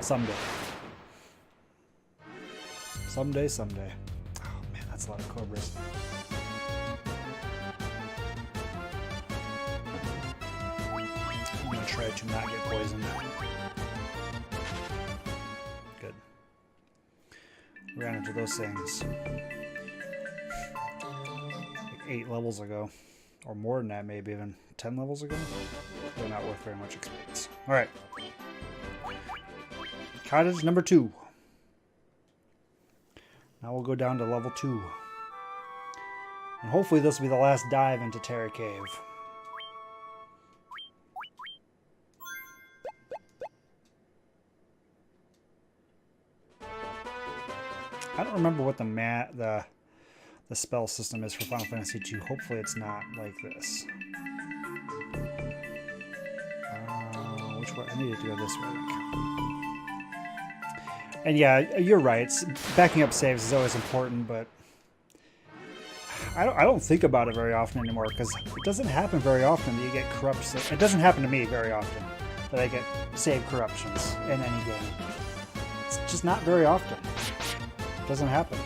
Someday. Someday. Oh man, that's a lot of cobras. I'm gonna try to not get poisoned. Good. Ran into those things like 8 levels ago. Or more than that, maybe even 10 levels ago. They're not worth very much experience. Alright. Cottage number 2. Now we'll go down to level 2. And hopefully this will be the last dive into Terra Cave. I don't remember what the spell system is for Final Fantasy II. Hopefully it's not like this. Which way? I need to go this way, I think. And yeah, you're right. Backing up saves is always important, but I don't think about it very often anymore because it doesn't happen very often that you get corrupt. It doesn't happen to me very often that I get save corruptions in any game. It's just not very often. It doesn't happen.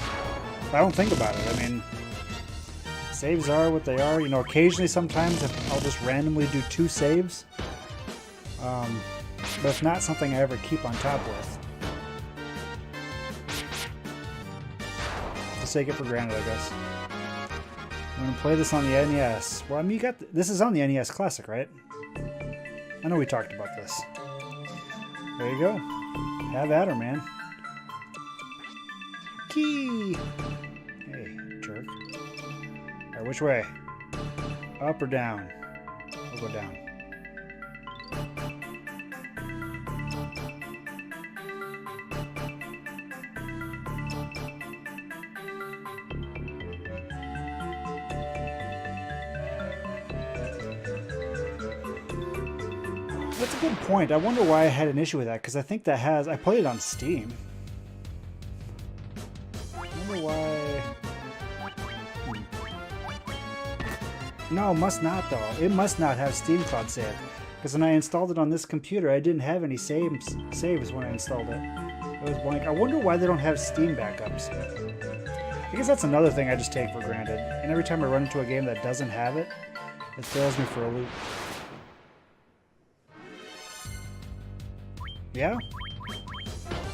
I don't think about it. I mean, saves are what they are. You know, occasionally, sometimes I'll just randomly do 2 saves. But it's not something I ever keep on top with. Just take it for granted, I guess. I'm going to play this on the NES. Well, I mean, this is on the NES Classic, right? I know we talked about this. There you go. Have at her, man. Key! Hey, jerk. Alright, which way? Up or down? I'll go down. That's a good point. I wonder why I had an issue with that, because I think that has... I played it on Steam. Why? No, must not though. It must not have Steam Cloud Save. Because when I installed it on this computer, I didn't have any saves when I installed it. It was blank. I wonder why they don't have Steam backups. I guess that's another thing I just take for granted. And every time I run into a game that doesn't have it, it throws me for a loop. Yeah?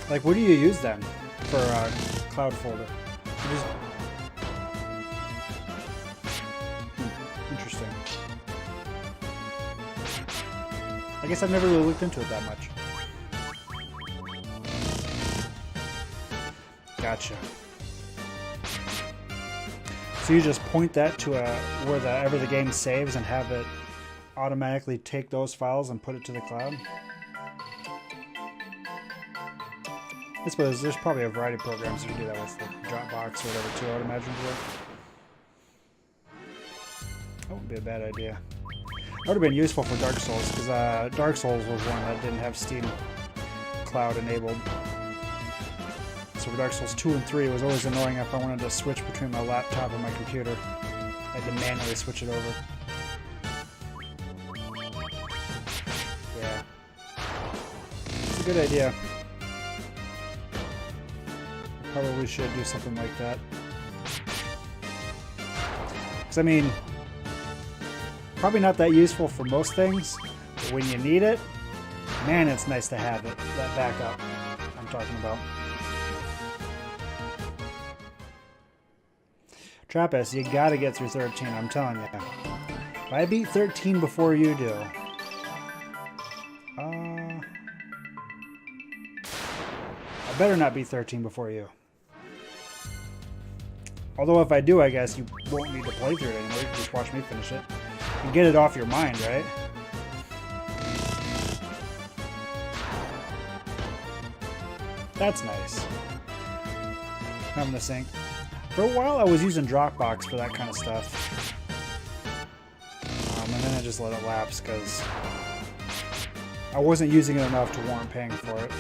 Like, what do you use then for Cloud folder? Interesting. I guess I've never really looked into it that much. Gotcha. So you just point that to wherever the game saves and have it automatically take those files and put it to the cloud? I suppose there's probably a variety of programs you can do that with, like Dropbox or whatever, too, I would imagine. That wouldn't be a bad idea. That would have been useful for Dark Souls, because Dark Souls was one that didn't have Steam Cloud enabled. So for Dark Souls 2 and 3, it was always annoying if I wanted to switch between my laptop and my computer. I had to manually switch it over. Yeah. It's a good idea. Probably should do something like that. Because, I mean, probably not that useful for most things, but when you need it, man, it's nice to have it, that backup I'm talking about. Trappist, you gotta get through 13, I'm telling you. If I beat 13 before you do, I better not beat 13 before you. Although if I do, I guess you won't need to play through it anymore. You can just watch me finish it. And get it off your mind, right? That's nice. Having the sync. For a while, I was using Dropbox for that kind of stuff. And then I just let it lapse because I wasn't using it enough to warrant paying for it.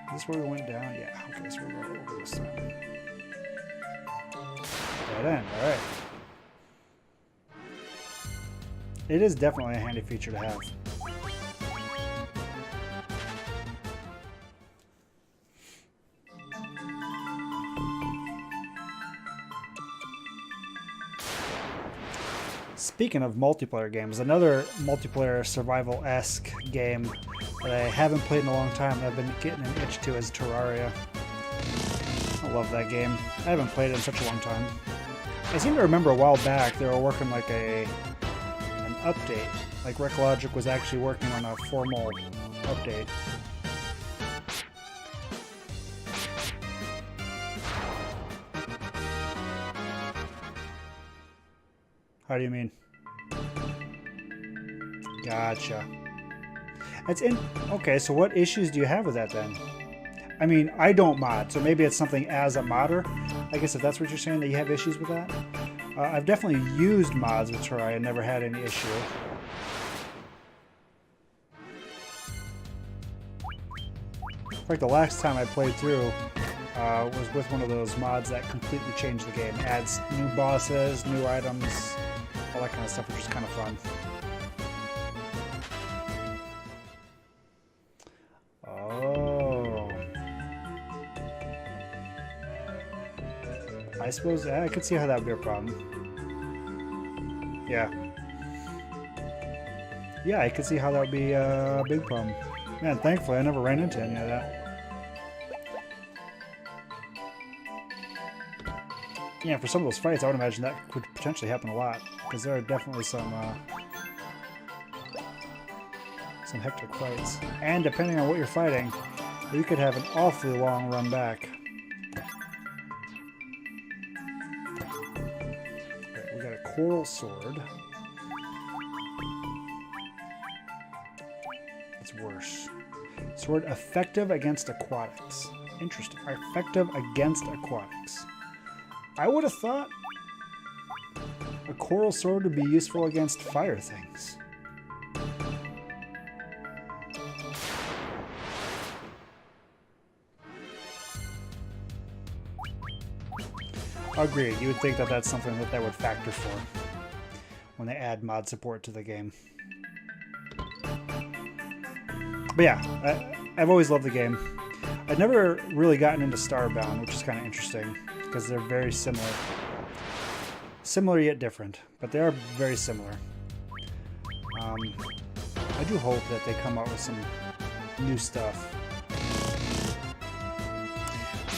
Is this where we went down? Yeah, okay, so we'll go over this time. Yeah, Dead end, alright. It is definitely a handy feature to have. Speaking of multiplayer games, another multiplayer survival-esque game that I haven't played in a long time that I've been getting an itch to is Terraria. I love that game. I haven't played it in such a long time. I seem to remember a while back they were working like an update. Like Recologic was actually working on a formal update. How do you mean? Gotcha. That's in. Okay, so what issues do you have with that then? I mean, I don't mod, so maybe it's something as a modder. I guess if that's what you're saying, that you have issues with that. I've definitely used mods with Terraria and never had any issue. In fact, the last time I played through was with one of those mods that completely changed the game. Adds new bosses, new items, all that kind of stuff, which is kind of fun. Oh. I suppose I could see how that would be a problem. Yeah. Yeah, I could see how that would be a big problem. Man, thankfully I never ran into any of that. Yeah, for some of those fights, I would imagine that could potentially happen a lot, because there are definitely some hectic fights. And depending on what you're fighting, you could have an awfully long run back. Right, we got a coral sword. It's worse. Sword effective against aquatics. Interesting. Effective against aquatics. I would have thought a coral sword would be useful against fire things. Agreed. You would think that that's something that they would factor for when they add mod support to the game. But yeah, I've always loved the game. I've never really gotten into Starbound, which is kind of interesting, because they're very similar. Similar yet different, but they are very similar. I do hope that they come out with some new stuff.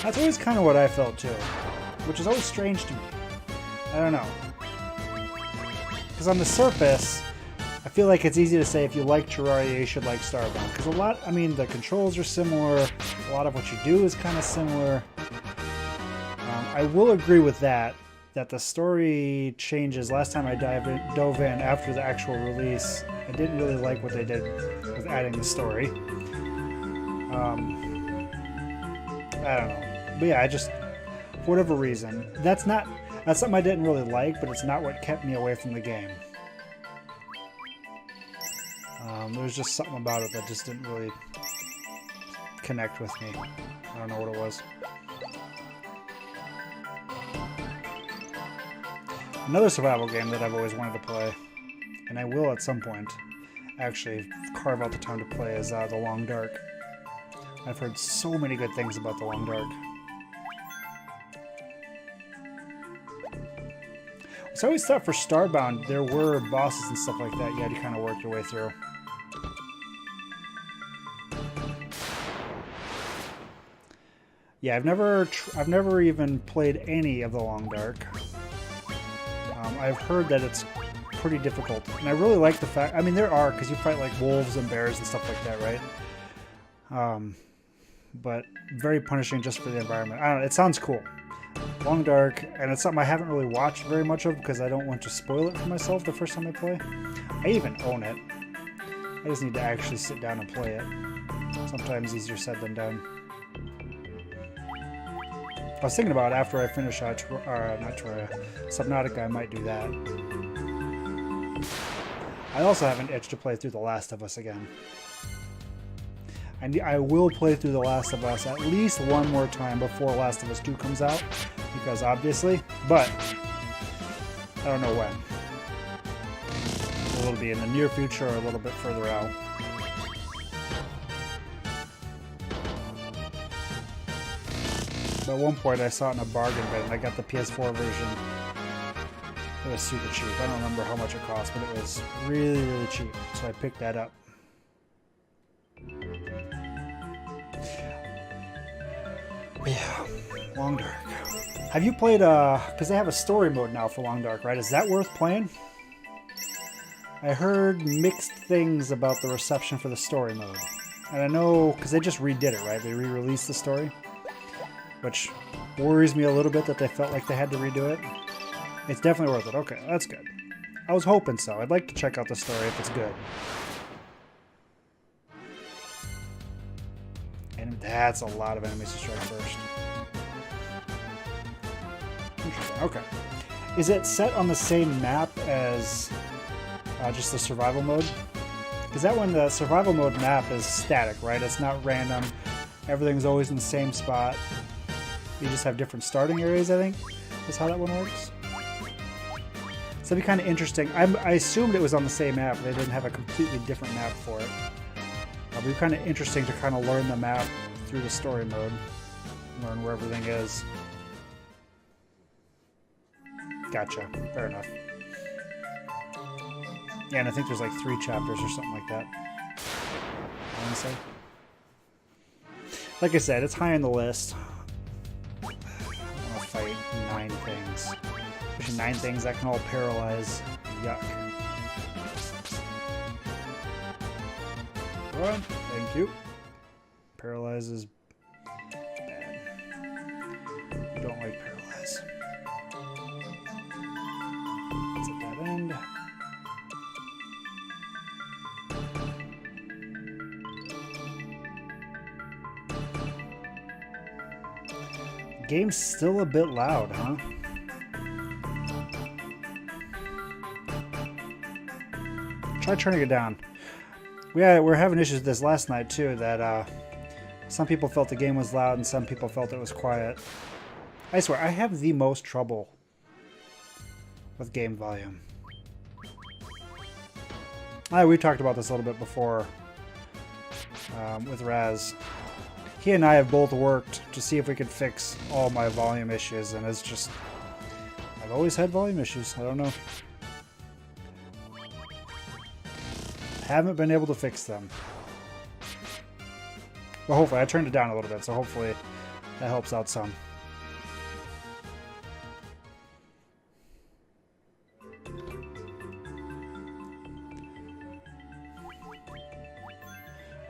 That's always kind of what I felt too, which is always strange to me. I don't know. Because on the surface, I feel like it's easy to say if you like Terraria, you should like Starbound. Because a lot, I mean, the controls are similar, a lot of what you do is kind of similar. I will agree with that the story changes. Last time I dove in after the actual release, I didn't really like what they did with adding the story. I don't know. But yeah, I just, for whatever reason, that's something I didn't really like, but it's not what kept me away from the game. There was just something about it that just didn't really connect with me. I don't know what it was. Another survival game that I've always wanted to play, and I will at some point actually carve out the time to play, is The Long Dark. I've heard so many good things about The Long Dark. So I always thought for Starbound there were bosses and stuff like that you had to kind of work your way through. Yeah, I've never even played any of The Long Dark. I've heard that it's pretty difficult, and I really like the fact, I mean, there are, because you fight like wolves and bears and stuff like that, right? But very punishing just for the environment. I don't know, it sounds cool. Long Dark, and it's something I haven't really watched very much of because I don't want to spoil it for myself the first time I play. I even own it. I just need to actually sit down and play it. Sometimes easier said than done. I was thinking about it after I finish Subnautica, I might do that. I also have an itch to play through The Last of Us again. I will play through The Last of Us at least one more time before Last of Us 2 comes out, because obviously, but I don't know when. It'll be in the near future or a little bit further out. But at one point I saw it in a bargain bin and I got the PS4 version. It was super cheap. I don't remember how much it cost, but it was really, really cheap. So I picked that up. Yeah, Long Dark. Have you played, because they have a story mode now for Long Dark, right? Is that worth playing? I heard mixed things about the reception for the story mode. And I know, because they just redid it, right? They re-released the story. Which worries me a little bit that they felt like they had to redo it. It's definitely worth it. Okay, that's good. I was hoping so. I'd like to check out the story if it's good. And that's a lot of enemies to strike first. Interesting. Okay. Is it set on the same map as just the survival mode? Because that one, the survival mode map is static, right? It's not random. Everything's always in the same spot. You just have different starting areas, I think. That's how that one works. So that'd be kind of interesting. I assumed it was on the same map. They didn't have a completely different map for it. It'd be kind of interesting to kind of learn the map through the story mode. Learn where everything is. Gotcha. Fair enough. Yeah, and I think there's like 3 chapters or something like that. I want to say. Like I said, it's high on the list. I want to fight 9 things. There's 9 things that can all paralyze. Yuck. Run. Thank you. Paralyzes bad. I don't like paralyze. It's at that end. Game's still a bit loud, huh? Try turning it down. We're having issues with this last night too, that some people felt the game was loud and some people felt it was quiet. I swear, I have the most trouble with game volume. We talked about this a little bit before with Raz. He and I have both worked to see if we could fix all my volume issues, and it's just... I've always had volume issues. I don't know. Haven't been able to fix them. But hopefully, I turned it down a little bit, so hopefully that helps out some.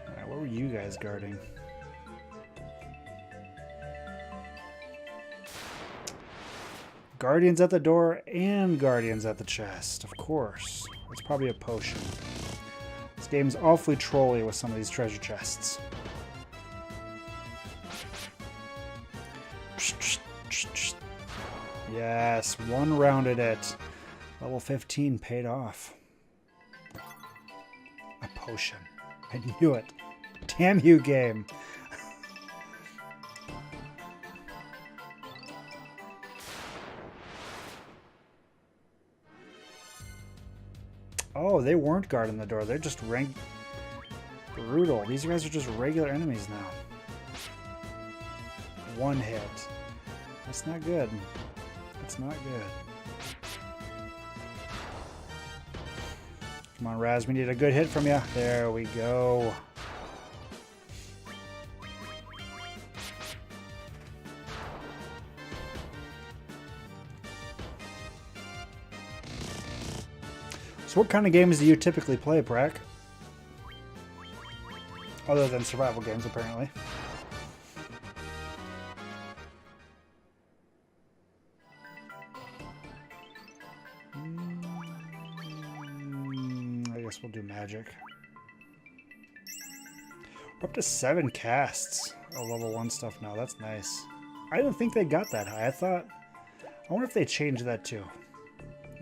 Alright, what were you guys guarding? Guardians at the door and guardians at the chest, of course. It's probably a potion. This game's awfully trolly with some of these treasure chests. Yes, one rounded it. Level 15 paid off. A potion. I knew it. Damn you, game. Oh, they weren't guarding the door. They're just ranked brutal. These guys are just regular enemies now. One hit. That's not good. That's not good. Come on, Raz. We need a good hit from you. There we go. So what kind of games do you typically play, Prak? Other than survival games, apparently. I guess we'll do magic. We're up to 7 casts of level 1 stuff now. That's nice. I didn't think they got that high. I wonder if they changed that too.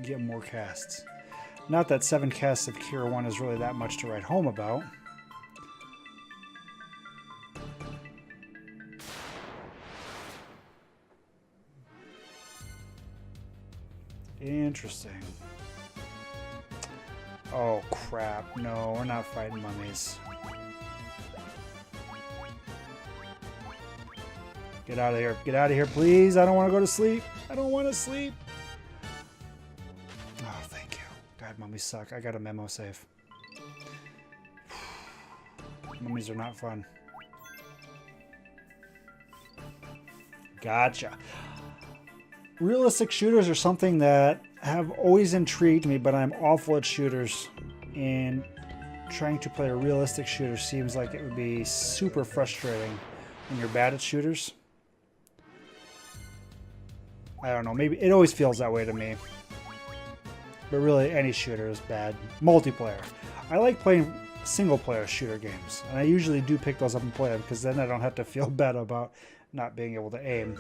Get more casts. Not that 7 casts of Cure 1 is really that much to write home about. Interesting. Oh, crap. No, we're not fighting mummies. Get out of here. Get out of here, please. I don't want to go to sleep. I don't want to sleep. Oh, thank you. God, mummies suck. I got a memo save. Mummies are not fun. Gotcha. Realistic shooters are something that have always intrigued me, but I'm awful at shooters. And trying to play a realistic shooter seems like it would be super frustrating when you're bad at shooters. I don't know. Maybe it always feels that way to me. But really, any shooter is bad. Multiplayer. I like playing single-player shooter games. And I usually do pick those up and play them because then I don't have to feel bad about not being able to aim.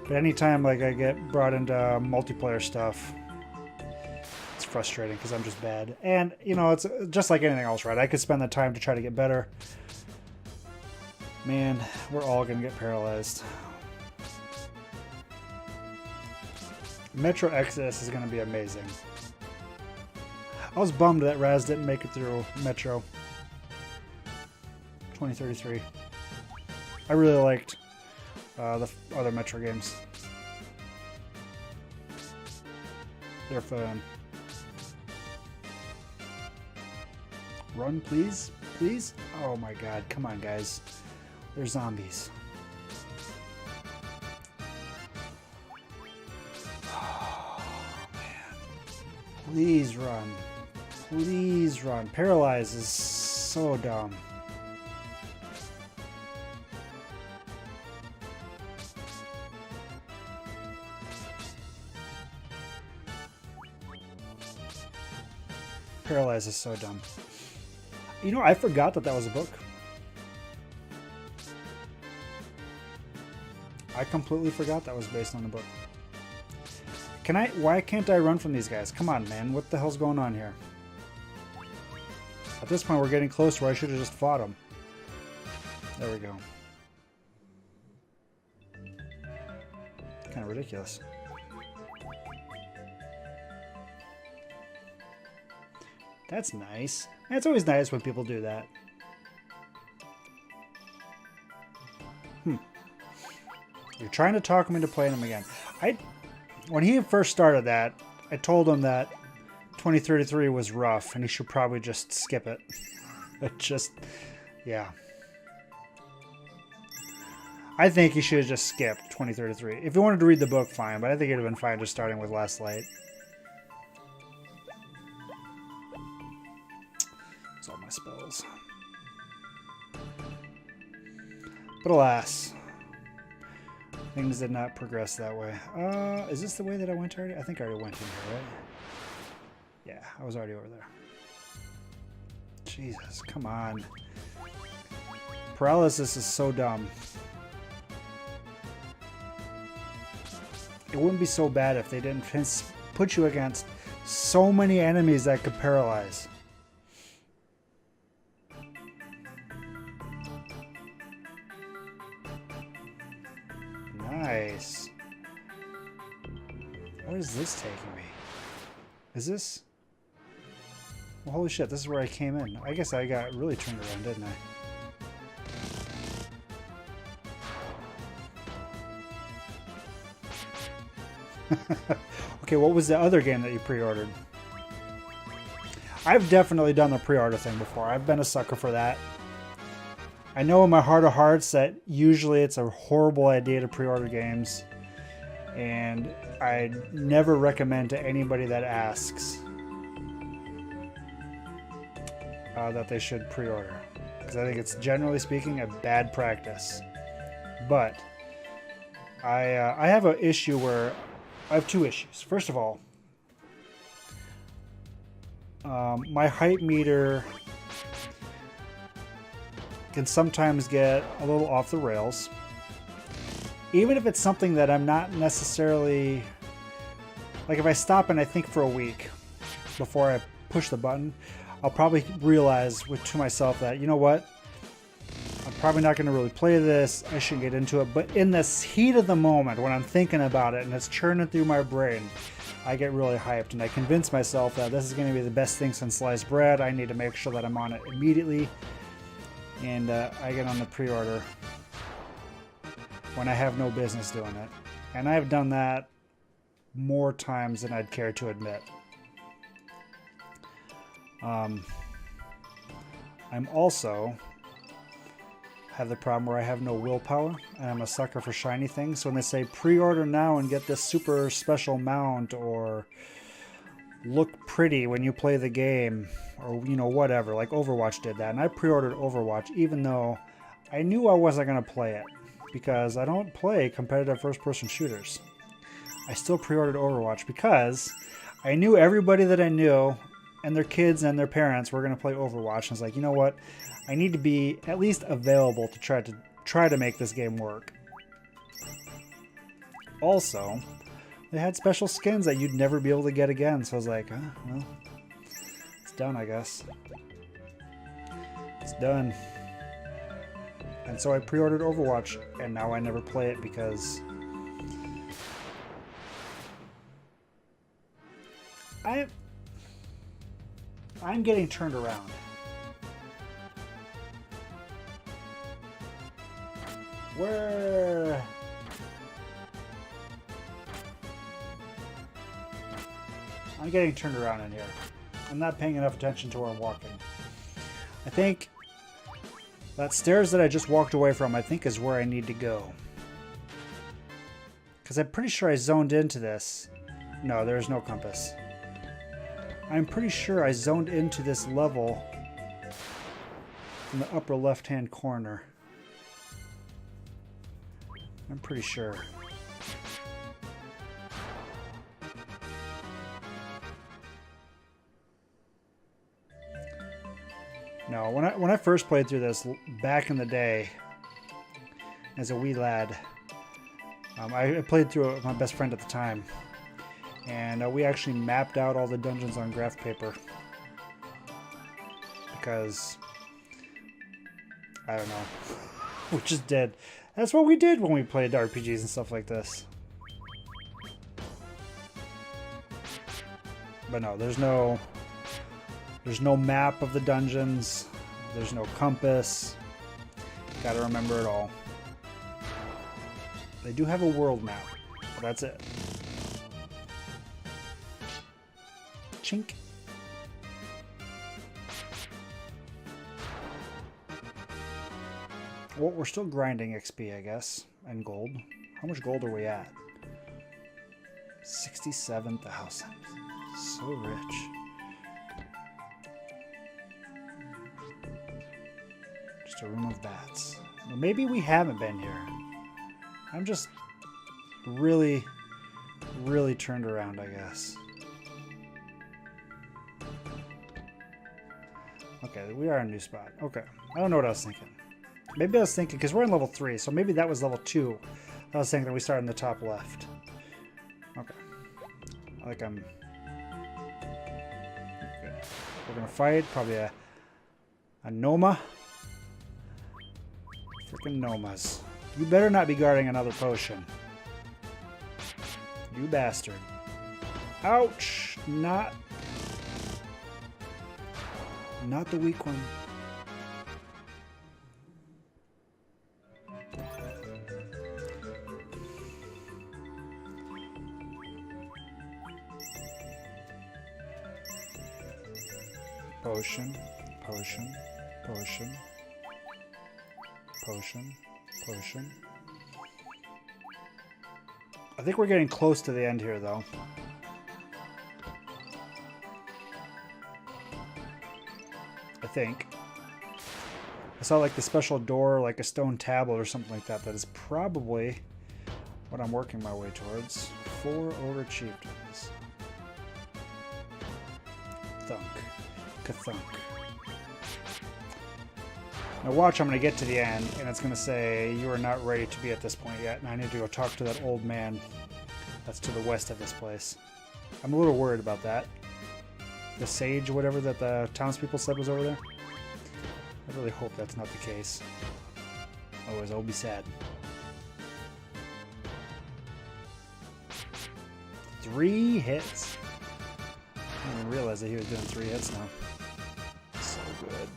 But anytime like I get brought into multiplayer stuff, it's frustrating because I'm just bad. And, you know, it's just like anything else, right? I could spend the time to try to get better. Man, we're all going to get paralyzed. Metro Exodus is going to be amazing. I was bummed that Raz didn't make it through Metro 2033. I really liked the other Metro games. They're fun. Run, please. Please? Oh my god. Come on, guys. They're zombies. Oh, man. Please run. Please run. Paralyze is so dumb. Paralyze is so dumb. You know, I forgot that that was a book. I completely forgot that was based on a book. Why can't I run from these guys? Come on, man. What the hell's going on here? At this point, we're getting close to where I should have just fought them. There we go. Kind of ridiculous. That's nice. And it's always nice when people do that. You're trying to talk him into playing them again. When he first started that, I told him that 2033 was rough and he should probably just skip it. Yeah. I think he should have just skipped 2033. If he wanted to read the book, fine, but I think it would have been fine just starting with Last Light. That's all my spells. But alas, things did not progress that way. Is this the way that I went already? I think I already went in here, right? Yeah, I was already over there. Jesus, come on. Paralysis is so dumb. It wouldn't be so bad if they didn't put you against so many enemies that could paralyze. Nice. Where is this taking me? Is this? Well, holy shit, this is where I came in. I guess I got really turned around, didn't I? Okay, what was the other game that you pre-ordered? I've definitely done the pre-order thing before. I've been a sucker for that. I know in my heart of hearts that usually it's a horrible idea to pre-order games. And I never recommend to anybody that asks that they should pre-order. Because I think it's, generally speaking, a bad practice. But I have an issue where I have two issues. First of all, my height meter can sometimes get a little off the rails. Even if it's something that I'm not necessarily... Like if I stop and I think for a week before I push the button, I'll probably realize to myself that, you know what? I'm probably not going to really play this. I shouldn't get into it. But in this heat of the moment, when I'm thinking about it and it's churning through my brain, I get really hyped and I convince myself that this is going to be the best thing since sliced bread. I need to make sure that I'm on it immediately. And I get on the pre-order when I have no business doing it. And I've done that more times than I'd care to admit. I'm also have the problem where I have no willpower and I'm a sucker for shiny things. So when they say pre-order now and get this super special mount or look pretty when you play the game or, you know, whatever, like Overwatch did that. And I pre-ordered Overwatch even though I knew I wasn't going to play it because I don't play competitive first-person shooters. I still pre-ordered Overwatch because I knew everybody that I knew and their kids and their parents were going to play Overwatch. And I was like, you know what? I need to be at least available to try to make this game work. Also, they had special skins that you'd never be able to get again. So I was like, oh, well, it's done, I guess. It's done. And so I pre-ordered Overwatch, and now I never play it because I'm getting turned around. Where? I'm getting turned around in here. I'm not paying enough attention to where I'm walking. I think that stairs that I just walked away from, I think is where I need to go. Because I'm pretty sure I zoned into this. No, there's no compass. I'm pretty sure I zoned into this level in the upper left-hand corner. I'm pretty sure. No, when I first played through this back in the day, as a wee lad, I played through it with my best friend at the time, and we actually mapped out all the dungeons on graph paper because I don't know, we just did. That's what we did when we played RPGs and stuff like this. But no, there's no map of the dungeons. There's no compass. Gotta remember it all. They do have a world map, but that's it. Chink. Well, we're still grinding XP, I guess, and gold. How much gold are we at? 67,000. So rich. Just a room of bats. Well, maybe we haven't been here. I'm just really, really turned around, I guess. Okay, we are in a new spot. Okay, I don't know what I was thinking. Maybe I was thinking, because we're on level 3, so maybe that was level 2. I was thinking that we started in the top left. Okay. I think I'm... Good. We're going to fight, probably a Noma. Freaking Nomas. You better not be guarding another potion. You bastard. Ouch! Not the weak one. Potion, potion, potion, potion, potion. I think we're getting close to the end here, though. I think. I saw like the special door, like a stone tablet or something like that. That is probably what I'm working my way towards. 4 overachievements. Thunk. Ka-thunk. Now watch, I'm going to get to the end, and it's going to say, you are not ready to be at this point yet, and I need to go talk to that old man that's to the west of this place. I'm a little worried about that. The sage or whatever that the townspeople said was over there. I really hope that's not the case. Otherwise, I'll be sad. 3 hits. I didn't even realize that he was doing 3 hits now. So good.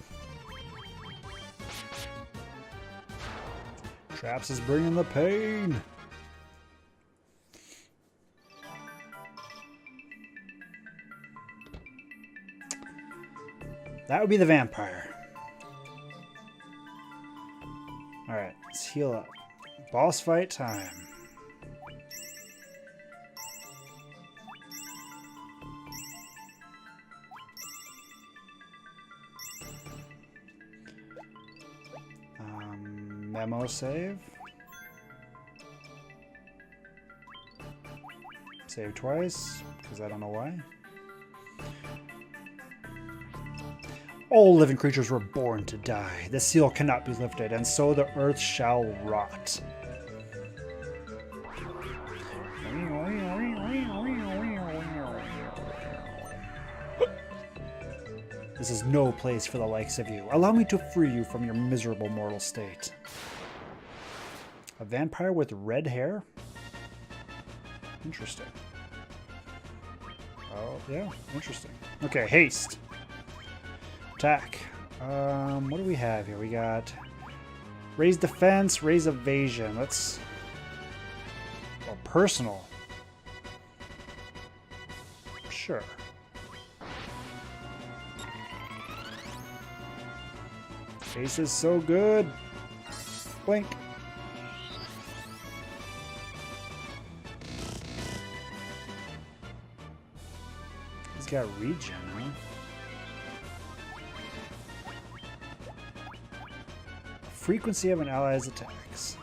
Traps is bringing the pain. That would be the vampire. Alright, let's heal up. Boss fight time. Memo save. Save twice, because I don't know why. All living creatures were born to die. The seal cannot be lifted, and so the earth shall rot. This is no place for the likes of you. Allow me to free you from your miserable mortal state. A vampire with red hair? Interesting. Oh, yeah, interesting. Okay, haste. Attack. What do we have here? We got raise defense, raise evasion. Let's... Oh, personal. Sure. Ace is so good. Blink. He's got regen, huh? Frequency of an ally's attacks.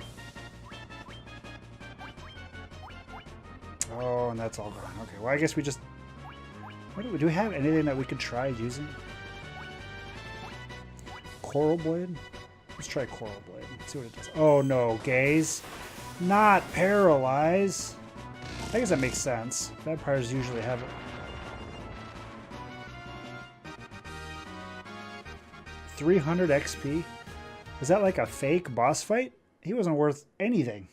Oh, and that's all gone. Okay, well, I guess we just... What do we have anything that we could try using? Coral Blade? Let's try Coral Blade. See what it does. Oh no, gaze. Not paralyze. I guess that makes sense. Vampires usually have it. 300 XP? Is that like a fake boss fight? He wasn't worth anything.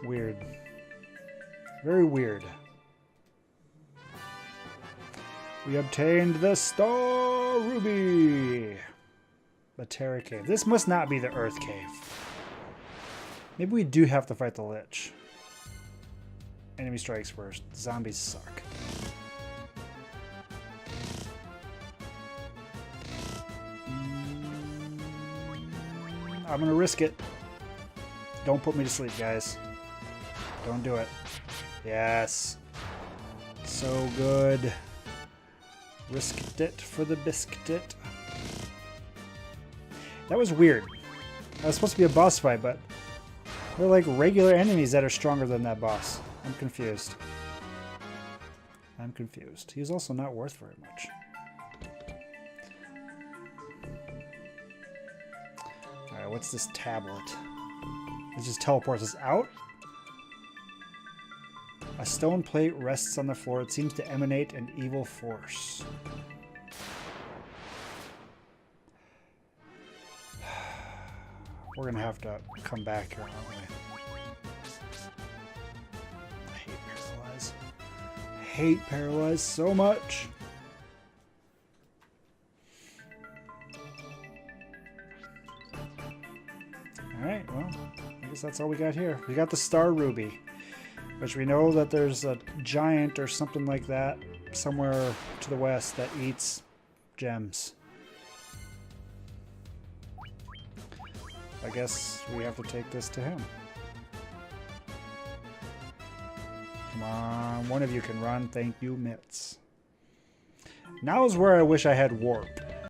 Weird. Very weird. We obtained the Star Ruby! The Terra Cave. This must not be the Earth Cave. Maybe we do have to fight the Lich. Enemy strikes first. Zombies suck. I'm gonna risk it. Don't put me to sleep, guys. Don't do it. Yes. So good. Risked it for the biscuit. That was weird. That was supposed to be a boss fight, but they're like regular enemies that are stronger than that boss. I'm confused. I'm confused. He's also not worth very much. Alright, what's this tablet? It just teleports us out? A stone plate rests on the floor. It seems to emanate an evil force. We're gonna have to come back here, aren't we? I hate Paralyze. I hate Paralyze so much. Alright, well, I guess that's all we got here. We got the Star Ruby, which we know that there's a giant or something like that somewhere to the west that eats gems. I guess we have to take this to him. Come on, one of you can run. Thank you, Mitz. Now is where I wish I had warp.